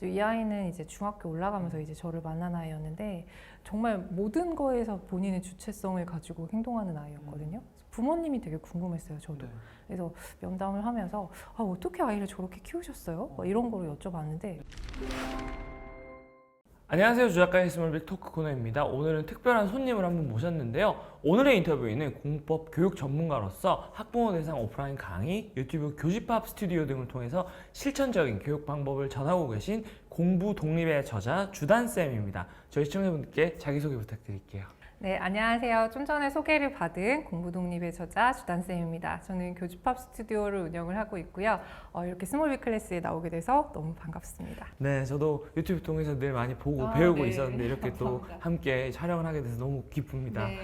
이 아이는 이제 중학교 올라가면서 이제 저를 만난 아이였는데 정말 모든 거에서 본인의 주체성을 가지고 행동하는 아이였거든요. 부모님이 되게 궁금했어요, 저도. 그래서 면담을 하면서 어떻게 아이를 저렇게 키우셨어요? 막 이런 거를 여쭤봤는데 안녕하세요. 주작가의 스몰빅 토크 코너입니다. 오늘은 특별한 손님을 한 분 모셨는데요. 오늘의 인터뷰인은 공법 교육 전문가로서 학부모 대상 오프라인 강의, 유튜브 교집합 스튜디오 등을 통해서 실천적인 교육 방법을 전하고 계신 공부 독립의 저자 주단쌤입니다. 저희 시청자분들께 자기소개 부탁드릴게요. 네, 안녕하세요. 좀 전에 소개를 받은 공부 독립의 저자 주단쌤입니다. 저는 교집합 스튜디오를 운영을 하고 있고요. 이렇게 스몰빅 클래스에 나오게 돼서 너무 반갑습니다. 네, 저도 유튜브 통해서 늘 많이 보고 배우고 네. 있었는데 이렇게 또 감사합니다. 함께 촬영을 하게 돼서 너무 기쁩니다. 네.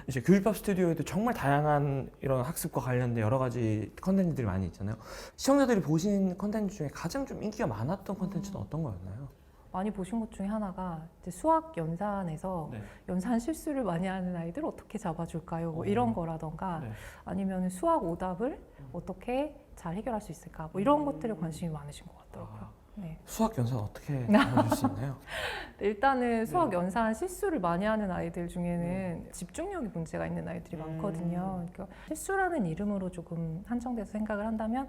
이제 교집합 스튜디오에도 정말 다양한 이런 학습과 관련된 여러 가지 컨텐츠들이 많이 있잖아요. 시청자들이 보신 컨텐츠 중에 가장 좀 인기가 많았던 컨텐츠는 어떤 거였나요? 많이 보신 것 중에 하나가 이제 수학 연산에서 연산 실수를 많이 하는 아이들 어떻게 잡아줄까요? 뭐 이런 거라던가 아니면 수학 오답을 어떻게 잘 해결할 수 있을까? 뭐 이런 것들에 관심이 많으신 것 같더라고요. 네. 수학 연산 어떻게 알려줄 수 있나요? 일단은 수학 연산 실수를 많이 하는 아이들 중에는 집중력이 문제가 있는 아이들이 많거든요. 그러니까 실수라는 이름으로 조금 한정돼서 생각을 한다면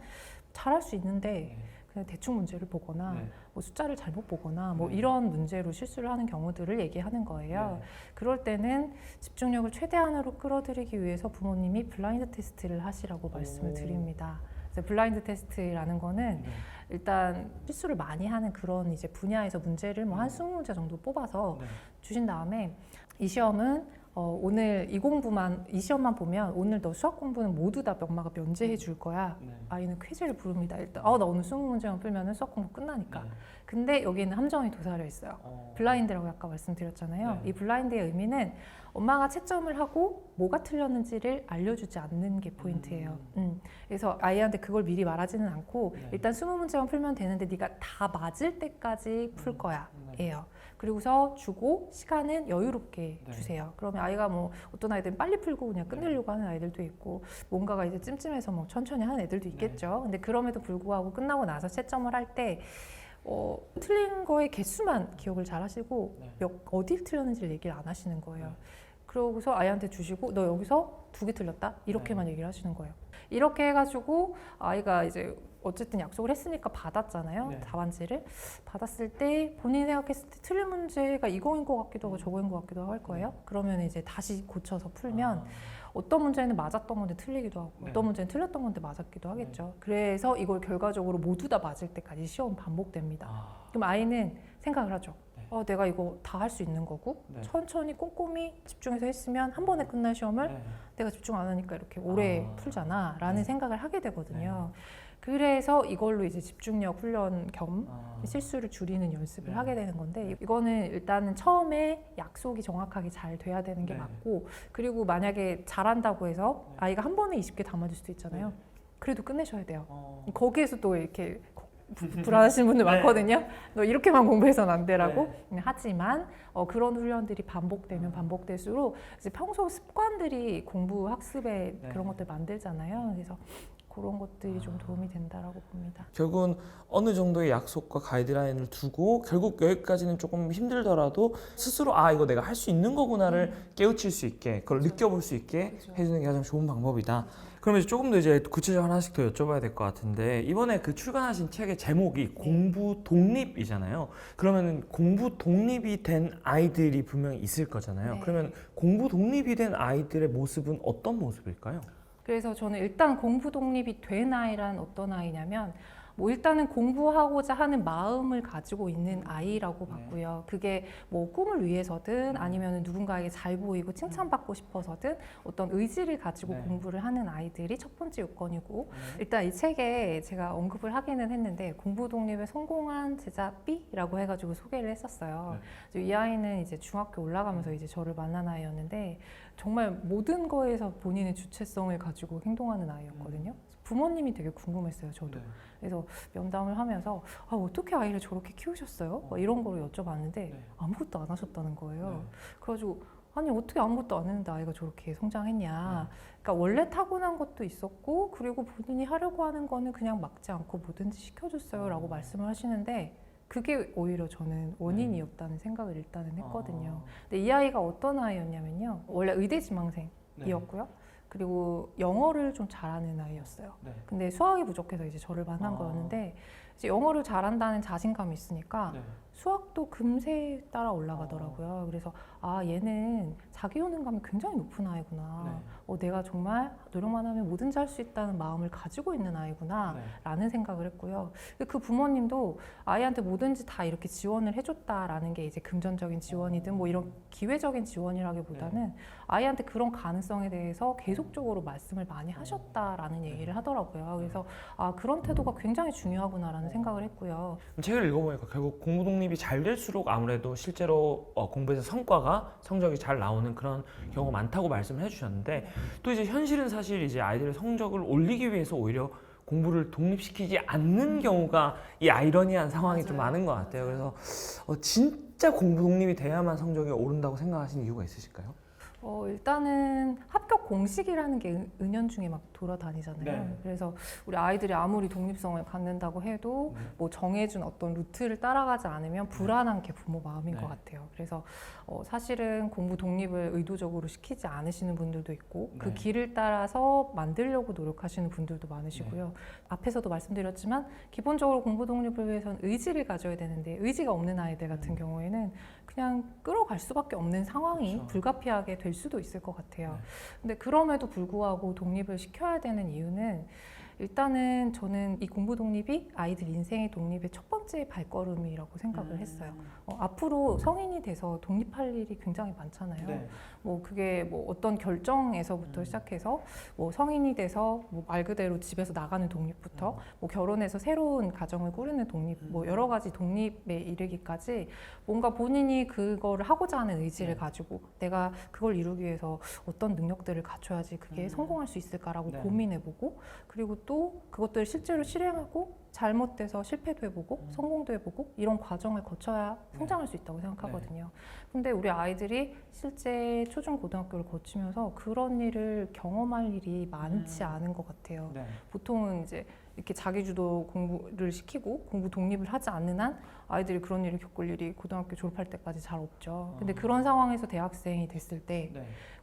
잘할 수 있는데 그냥 대충 문제를 보거나 뭐 숫자를 잘못 보거나 뭐 이런 문제로 실수를 하는 경우들을 얘기하는 거예요. 그럴 때는 집중력을 최대한으로 끌어들이기 위해서 부모님이 블라인드 테스트를 하시라고 말씀을 드립니다. 그래서 블라인드 테스트라는 거는 일단 실수를 많이 하는 그런 이제 분야에서 문제를 뭐 한 20문제 정도 뽑아서 주신 다음에 이 시험은 오늘 이 시험만 보면 오늘 너 수학 공부는 모두 다 엄마가 면제해 줄 거야. 아이는 쾌재를 부릅니다. 일단 나 오늘 20문제만 풀면 수학 공부 끝나니까. 근데 여기에는 함정이 도사려 있어요. 블라인드라고 아까 말씀드렸잖아요. 이 블라인드의 의미는 엄마가 채점을 하고 뭐가 틀렸는지를 알려주지 않는 게 포인트예요. 그래서 아이한테 그걸 미리 말하지는 않고 일단 20문제만 풀면 되는데 네가 다 맞을 때까지 풀 거야 예요. 그리고서 주고 시간은 여유롭게 주세요. 그러면 아이가 뭐 어떤 아이들은 빨리 풀고 그냥 끝내려고 하는 아이들도 있고 뭔가가 이제 찜찜해서 뭐 천천히 하는 애들도 있겠죠. 근데 그럼에도 불구하고 끝나고 나서 채점을 할 때 틀린 거의 개수만 기억을 잘 하시고 어딜 틀렸는지를 얘기를 안 하시는 거예요. 그러고서 아이한테 주시고 너 여기서 2개 틀렸다? 이렇게만 얘기를 하시는 거예요. 이렇게 해가지고 아이가 이제 어쨌든 약속을 했으니까 받았잖아요. 답안지를 받았을 때 본인이 생각했을 때 틀린 문제가 이거인 것 같기도 하고 저거인 것 같기도 할 거예요. 그러면 이제 다시 고쳐서 풀면 어떤 문제는 맞았던 건데 틀리기도 하고 어떤 문제는 틀렸던 건데 맞았기도 하겠죠. 그래서 이걸 결과적으로 모두 다 맞을 때까지 시험 반복됩니다. 그럼 아이는 생각을 하죠. 내가 이거 다 할 수 있는 거고 천천히 꼼꼼히 집중해서 했으면 한 번에 끝날 시험을 내가 집중 안 하니까 이렇게 오래 풀잖아 라는 생각을 하게 되거든요. 그래서 이걸로 이제 집중력 훈련 겸 실수를 줄이는 연습을 하게 되는 건데 이거는 일단은 처음에 약속이 정확하게 잘 돼야 되는 게 맞고 그리고 만약에 잘한다고 해서 아이가 한 번에 20개 다 맞을 수도 있잖아요. 그래도 끝내셔야 돼요. 거기에서 또 이렇게 불안하신 분들 많거든요. 너 이렇게만 공부해서는 안 되라고. 하지만 그런 훈련들이 반복되면 반복될수록 이제 평소 습관들이 공부 학습에 그런 것들 만들잖아요. 그래서 그런 것들이 좀 도움이 된다라고 봅니다. 결국은 어느 정도의 약속과 가이드라인을 두고 결국 여기까지는 조금 힘들더라도 스스로 이거 내가 할 수 있는 거구나를 깨우칠 수 있게 그걸 느껴볼 수 있게 해주는 게 가장 좋은 방법이다. 그러면 이제 조금 더 이제 구체적으로 하나씩 더 여쭤봐야 될 것 같은데 이번에 그 출간하신 책의 제목이 공부 독립이잖아요. 그러면 공부 독립이 된 아이들이 분명히 있을 거잖아요. 그러면 공부 독립이 된 아이들의 모습은 어떤 모습일까요? 그래서 저는 일단 공부 독립이 된 아이란 어떤 아이냐면 뭐 일단은 공부하고자 하는 마음을 가지고 있는 아이라고 봤고요. 그게 뭐 꿈을 위해서든 아니면 누군가에게 잘 보이고 칭찬받고 싶어서든 어떤 의지를 가지고 공부를 하는 아이들이 첫 번째 요건이고 일단 이 책에 제가 언급을 하기는 했는데 공부 독립에 성공한 제자 B라고 해가지고 소개를 했었어요. 이 아이는 이제 중학교 올라가면서 이제 저를 만난 아이였는데 정말 모든 거에서 본인의 주체성을 가지고 행동하는 아이였거든요. 부모님이 되게 궁금했어요, 저도. 그래서 면담을 하면서 어떻게 아이를 저렇게 키우셨어요? 막 이런 거를 여쭤봤는데 아무것도 안 하셨다는 거예요. 그래가지고 아니 어떻게 아무것도 안 했는데 아이가 저렇게 성장했냐. 그러니까 원래 타고난 것도 있었고 그리고 본인이 하려고 하는 거는 그냥 막지 않고 뭐든지 시켜줬어요 라고 말씀을 하시는데 그게 오히려 저는 원인이었다는 생각을 일단은 했거든요. 근데 이 아이가 어떤 아이였냐면요. 원래 의대 지망생이었고요. 그리고 영어를 좀 잘하는 아이였어요. 근데 수학이 부족해서 이제 저를 만난 거였는데 이제 영어를 잘한다는 자신감이 있으니까 수학도 금세 따라 올라가더라고요. 그래서 아, 얘는 자기 효능감이 굉장히 높은 아이구나. 내가 정말 노력만 하면 뭐든지 할 수 있다는 마음을 가지고 있는 아이구나 라는 생각을 했고요. 그 부모님도 아이한테 뭐든지 다 이렇게 지원을 해줬다라는 게 이제 금전적인 지원이든 뭐 이런 기회적인 지원이라기보다는 아이한테 그런 가능성에 대해서 계속적으로 말씀을 많이 하셨다라는 얘기를 하더라고요. 그래서 아, 그런 태도가 굉장히 중요하구나라는 생각을 했고요. 책을 읽어보니까 결국 공부 독립이 잘 될수록 아무래도 실제로 공부에서 성적이 잘 나오는 그런 경우가 많다고 말씀을 해주셨는데 또 이제 현실은 사실 이제 아이들의 성적을 올리기 위해서 오히려 공부를 독립시키지 않는 경우가 이 아이러니한 상황이 좀 많은 것 같아요. 그래서 진짜 공부 독립이 돼야만 성적이 오른다고 생각하시는 이유가 있으실까요? 일단은 합격 공식이라는 게 은연중에 막 돌아다니잖아요. 그래서 우리 아이들이 아무리 독립성을 갖는다고 해도 뭐 정해준 어떤 루트를 따라가지 않으면 불안한 게 부모 마음인 것 같아요. 그래서 사실은 공부 독립을 의도적으로 시키지 않으시는 분들도 있고 그 길을 따라서 만들려고 노력하시는 분들도 많으시고요. 앞에서도 말씀드렸지만 기본적으로 공부 독립을 위해서는 의지를 가져야 되는데 의지가 없는 아이들 같은 경우에는 그냥 끌어갈 수밖에 없는 상황이 불가피하게 될 수도 있을 것 같아요. 근데 그럼에도 불구하고 독립을 시켜야 되는 이유는 일단은 저는 이 공부 독립이 아이들 인생의 독립의 첫 번째 발걸음이라고 생각을 했어요. 앞으로 성인이 돼서 독립할 일이 굉장히 많잖아요. 뭐 그게 뭐 어떤 결정에서부터 시작해서 뭐 성인이 돼서 뭐 말 그대로 집에서 나가는 독립부터 뭐 결혼해서 새로운 가정을 꾸리는 독립, 뭐 여러 가지 독립에 이르기까지 뭔가 본인이 그거를 하고자 하는 의지를 가지고 내가 그걸 이루기 위해서 어떤 능력들을 갖춰야지 그게 성공할 수 있을까라고 고민해보고 그리고 또 그것들을 실제로 실행하고 잘못돼서 실패도 해보고 성공도 해보고 이런 과정을 거쳐야 성장할 수 있다고 생각하거든요. 근데 우리 아이들이 실제 초중 고등학교를 거치면서 그런 일을 경험할 일이 많지 않은 것 같아요. 보통은 이제 이렇게 자기주도 공부를 시키고 공부 독립을 하지 않는 한 아이들이 그런 일을 겪을 일이 고등학교 졸업할 때까지 잘 없죠. 근데 그런 상황에서 대학생이 됐을 때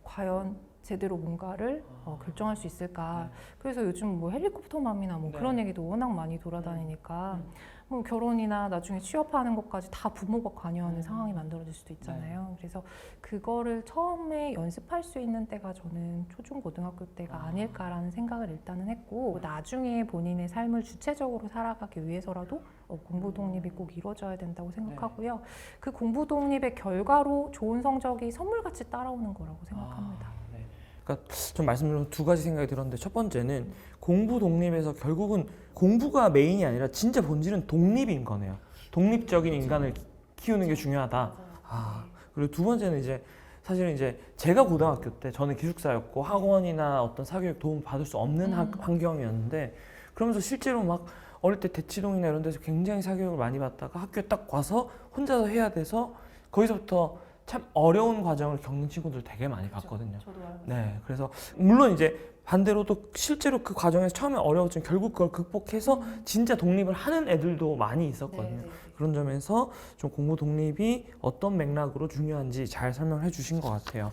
과연 제대로 뭔가를 결정할 수 있을까. 그래서 요즘 뭐 헬리콥터맘이나 뭐 그런 얘기도 워낙 많이 돌아다니니까 뭐 결혼이나 나중에 취업하는 것까지 다 부모가 관여하는 상황이 만들어질 수도 있잖아요. 그래서 그거를 처음에 연습할 수 있는 때가 저는 초중고등학교 때가 아닐까라는 생각을 일단은 했고 나중에 본인의 삶을 주체적으로 살아가기 위해서라도 공부 독립이 꼭 이루어져야 된다고 생각하고요. 그 공부 독립의 결과로 좋은 성적이 선물같이 따라오는 거라고 생각합니다. 그러니까 좀 말씀드린 두 가지 생각이 들었는데 첫 번째는 공부 독립에서 결국은 공부가 메인이 아니라 진짜 본질은 독립인 거네요. 독립적인 인간을 키우는 게 중요하다. 그리고 두 번째는 이제 사실은 이제 제가 고등학교 때 저는 기숙사였고 학원이나 어떤 사교육 도움 받을 수 없는 환경이었는데 그러면서 실제로 막 어릴 때 대치동이나 이런 데서 굉장히 사교육을 많이 받다가 학교에 딱 와서 혼자서 해야 돼서 거기서부터 참 어려운 과정을 겪는 친구들 되게 많이 봤거든요. 저도 알고 있어요. 네, 그래서 물론 이제 반대로 또 실제로 그 과정에서 처음에 어려웠지만 결국 그걸 극복해서 진짜 독립을 하는 애들도 많이 있었거든요. 그런 점에서 좀 공부 독립이 어떤 맥락으로 중요한지 잘 설명해 주신 것 같아요.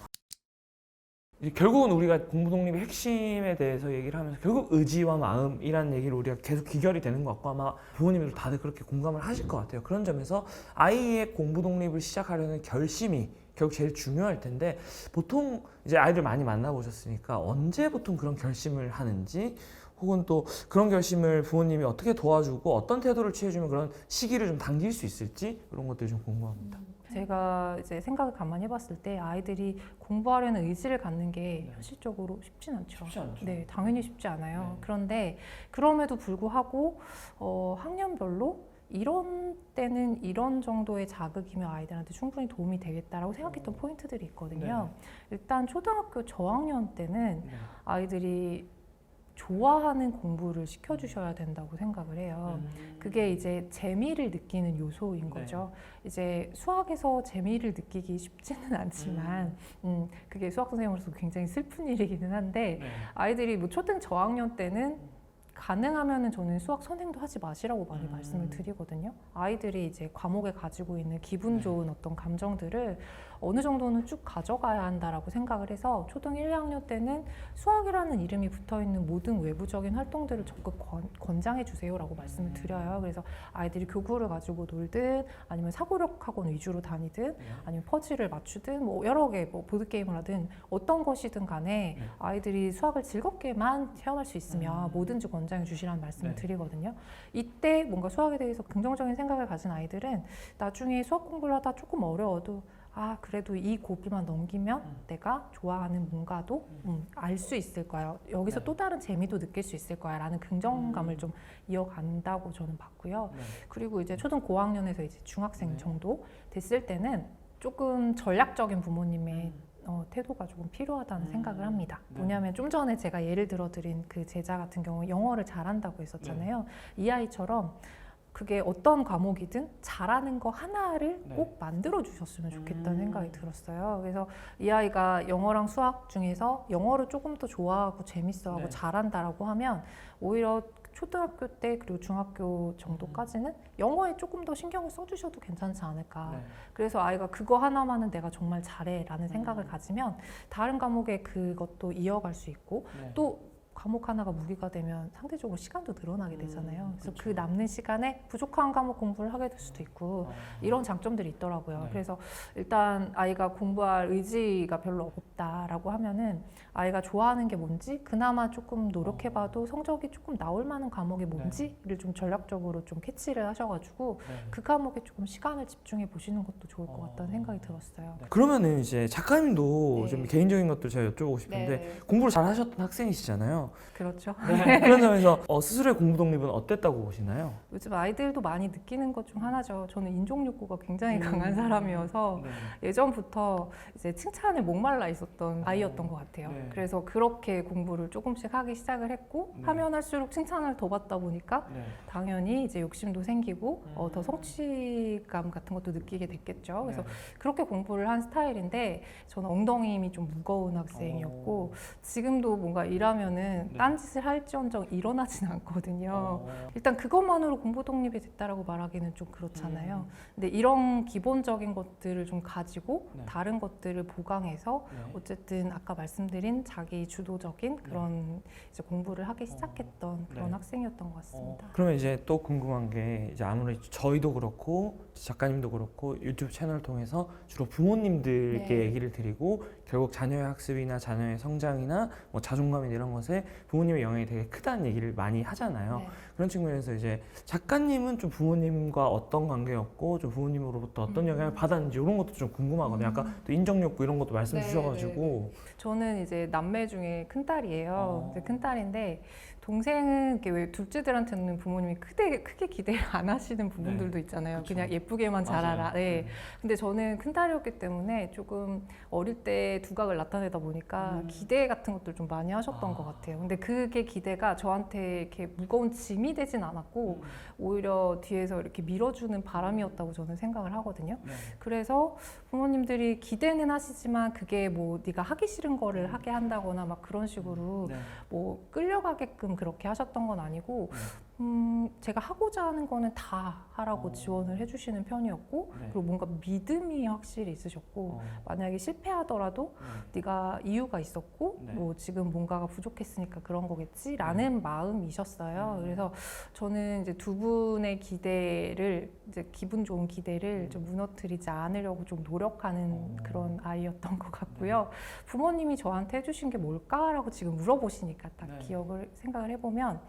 이제 결국은 우리가 공부 독립의 핵심에 대해서 얘기를 하면서 결국 의지와 마음이라는 얘기를 우리가 계속 귀결이 되는 것 같고 아마 부모님들도 다들 그렇게 공감을 하실 것 같아요. 그런 점에서 아이의 공부 독립을 시작하려는 결심이 결국 제일 중요할 텐데 보통 이제 아이들 많이 만나보셨으니까 언제 보통 그런 결심을 하는지 혹은 또 그런 결심을 부모님이 어떻게 도와주고 어떤 태도를 취해주면 그런 시기를 좀 당길 수 있을지 그런 것들이 좀 궁금합니다. 제가 이제 생각을 가만히 해봤을 때 아이들이 공부하려는 의지를 갖는 게 현실적으로 쉽진 않죠. 네, 당연히 쉽지 않아요. 그런데 그럼에도 불구하고 학년별로 이런 때는 이런 정도의 자극이면 아이들한테 충분히 도움이 되겠다라고 생각했던 포인트들이 있거든요. 일단 초등학교 저학년 때는 아이들이 좋아하는 공부를 시켜주셔야 된다고 생각을 해요. 그게 이제 재미를 느끼는 요소인 거죠. 이제 수학에서 재미를 느끼기 쉽지는 않지만 그게 수학 선생님으로서 굉장히 슬픈 일이기는 한데 아이들이 뭐 초등 저학년 때는 가능하면은 저는 수학 선행도 하지 마시라고 많이 음. 말씀을 드리거든요. 아이들이 이제 과목에 가지고 있는 기분 좋은 어떤 감정들을 어느 정도는 쭉 가져가야 한다라고 생각을 해서 초등 1, 2학년 때는 수학이라는 이름이 붙어있는 모든 외부적인 활동들을 적극 권장해 주세요라고 말씀을 드려요. 그래서 아이들이 교구를 가지고 놀든 아니면 사고력 학원 위주로 다니든 아니면 퍼즐을 맞추든 뭐 여러 개 뭐 보드게임을 하든 어떤 것이든 간에 아이들이 수학을 즐겁게만 체험할 수 있으면 뭐든지 권장해 주시라는 말씀을 드리거든요. 이때 뭔가 수학에 대해서 긍정적인 생각을 가진 아이들은 나중에 수학 공부를 하다 조금 어려워도 그래도 이 고비만 넘기면 내가 좋아하는 뭔가도 알 수 있을 거야. 여기서 또 다른 재미도 느낄 수 있을 거야 라는 긍정감을 좀 이어간다고 저는 봤고요. 그리고 이제 초등 고학년에서 이제 중학생 정도 됐을 때는 조금 전략적인 부모님의 태도가 조금 필요하다는 생각을 합니다. 뭐냐면 좀 전에 제가 예를 들어드린 그 제자 같은 경우 영어를 잘한다고 했었잖아요. 이 아이처럼 그게 어떤 과목이든 잘하는 거 하나를 꼭 만들어 주셨으면 좋겠다는 생각이 들었어요. 그래서 이 아이가 영어랑 수학 중에서 영어를 조금 더 좋아하고 재밌어하고 잘한다라고 하면 오히려 초등학교 때 그리고 중학교 정도까지는 영어에 조금 더 신경을 써주셔도 괜찮지 않을까. 그래서 아이가 그거 하나만은 내가 정말 잘해라는 생각을 가지면 다른 과목에 그것도 이어갈 수 있고 또 과목 하나가 무기가 되면 상대적으로 시간도 늘어나게 되잖아요. 그래서 그 남는 시간에 부족한 과목 공부를 하게 될 수도 있고 이런 장점들이 있더라고요. 그래서 일단 아이가 공부할 의지가 별로 없다라고 하면은 아이가 좋아하는 게 뭔지 그나마 조금 노력해봐도 성적이 조금 나올 만한 과목이 뭔지를 좀 전략적으로 좀 캐치를 하셔가지고 그 과목에 조금 시간을 집중해 보시는 것도 좋을 것 같다는 생각이 들었어요. 그러면은 이제 작가님도 네. 좀 개인적인 것들 제가 여쭤보고 싶은데 공부를 잘 하셨던 학생이시잖아요. 그렇죠. 그런 점에서 스스로의 공부 독립은 어땠다고 보시나요? 요즘 아이들도 많이 느끼는 것 중 하나죠. 저는 인종 욕구가 굉장히 강한 사람이어서 예전부터 이제 칭찬에 목말라 있었던 아이였던 것 같아요. 그래서 그렇게 공부를 조금씩 하기 시작을 했고 하면 할수록 칭찬을 더 받다 보니까 당연히 이제 욕심도 생기고 더 성취감 같은 것도 느끼게 됐겠죠. 그래서 그렇게 공부를 한 스타일인데 저는 엉덩이 힘이 좀 무거운 학생이었고 지금도 뭔가 일하면은 딴짓을 할지언정 일어나진 않거든요. 일단 그것만으로 공부 독립이 됐다라고 말하기는 좀 그렇잖아요. 근데 이런 기본적인 것들을 좀 가지고 다른 것들을 보강해서 어쨌든 아까 말씀드린 자기 주도적인 그런 이제 공부를 하기 시작했던 그런 학생이었던 것 같습니다. 그러면 이제 또 궁금한 게 이제 아무래도 저희도 그렇고 작가님도 그렇고 유튜브 채널을 통해서 주로 부모님들께 얘기를 드리고 결국 자녀의 학습이나 자녀의 성장이나 뭐 자존감이나 이런 것에 부모님의 영향이 되게 크다는 얘기를 많이 하잖아요. 그런 측면에서 이제 작가님은 좀 부모님과 어떤 관계였고 좀 부모님으로부터 어떤 영향을 받았는지 이런 것도 좀 궁금하거든요. 아까 또 인정욕구 이런 것도 말씀 주셔가지고 저는 이제 남매 중에 큰딸이에요. 큰딸인데 동생은 이렇게 왜 둘째들한테는 부모님이 크게 기대를 안 하시는 부분들도 있잖아요. 그냥 예쁘게만 자라라. 근데 저는 큰딸이었기 때문에 조금 어릴 때 두각을 나타내다 보니까 기대 같은 것들 좀 많이 하셨던 것 같아요. 근데 그게 기대가 저한테 이렇게 무거운 짐이 되진 않았고 오히려 뒤에서 이렇게 밀어주는 바람이었다고 저는 생각을 하거든요. 그래서 부모님들이 기대는 하시지만 그게 뭐 네가 하기 싫은 거를 하게 한다거나 막 그런 식으로 뭐 끌려가게끔 그렇게 하셨던 건 아니고 제가 하고자 하는 거는 다 하라고 지원을 해주시는 편이었고 그리고 뭔가 믿음이 확실히 있으셨고 만약에 실패하더라도 네가 이유가 있었고 뭐 지금 뭔가가 부족했으니까 그런 거겠지 라는 마음이셨어요. 그래서 저는 이제 두 분의 기대를 이제 기분 좋은 기대를 좀 무너뜨리지 않으려고 좀 노력하는 그런 아이였던 것 같고요. 부모님이 저한테 해주신 게 뭘까라고 지금 물어보시니까 딱 생각을 해보면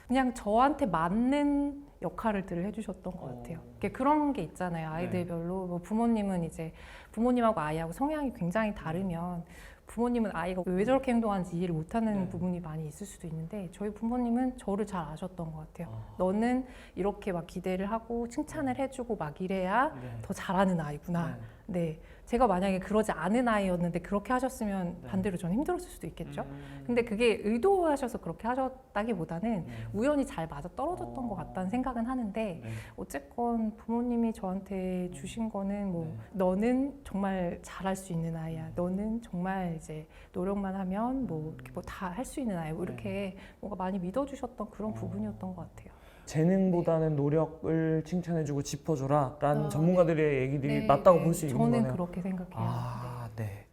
그냥 저한테 맞는 역할들을 해주셨던 것 같아요. 그런 게 있잖아요. 아이들별로 뭐 부모님은 이제 부모님하고 아이하고 성향이 굉장히 다르면 부모님은 아이가 왜 저렇게 행동하는지 이해를 못하는 부분이 많이 있을 수도 있는데 저희 부모님은 저를 잘 아셨던 것 같아요. 너는 이렇게 막 기대를 하고 칭찬을 해주고 막 이래야 더 잘하는 아이구나 네, 제가 만약에 그러지 않은 아이였는데 그렇게 하셨으면 네. 반대로 저는 힘들었을 수도 있겠죠. 근데 그게 의도하셔서 그렇게 하셨다기보다는 우연히 잘 맞아 떨어졌던 것 같다는 생각은 하는데 네. 어쨌건 부모님이 저한테 주신 거는 뭐 네. 너는 정말 잘할 수 있는 아이야. 너는 정말 이제 노력만 하면 뭐 이렇게 뭐 다 할 수 있는 아이. 뭐 이렇게 뭔가 많이 믿어주셨던 그런 부분이었던 것 같아요. 재능보다는 노력을 칭찬해주고 짚어줘라 라는 아, 전문가들의 얘기들이 네, 맞다고 네. 볼 수 있는 저는 거네요. 그렇게 생각해요. 아, 네.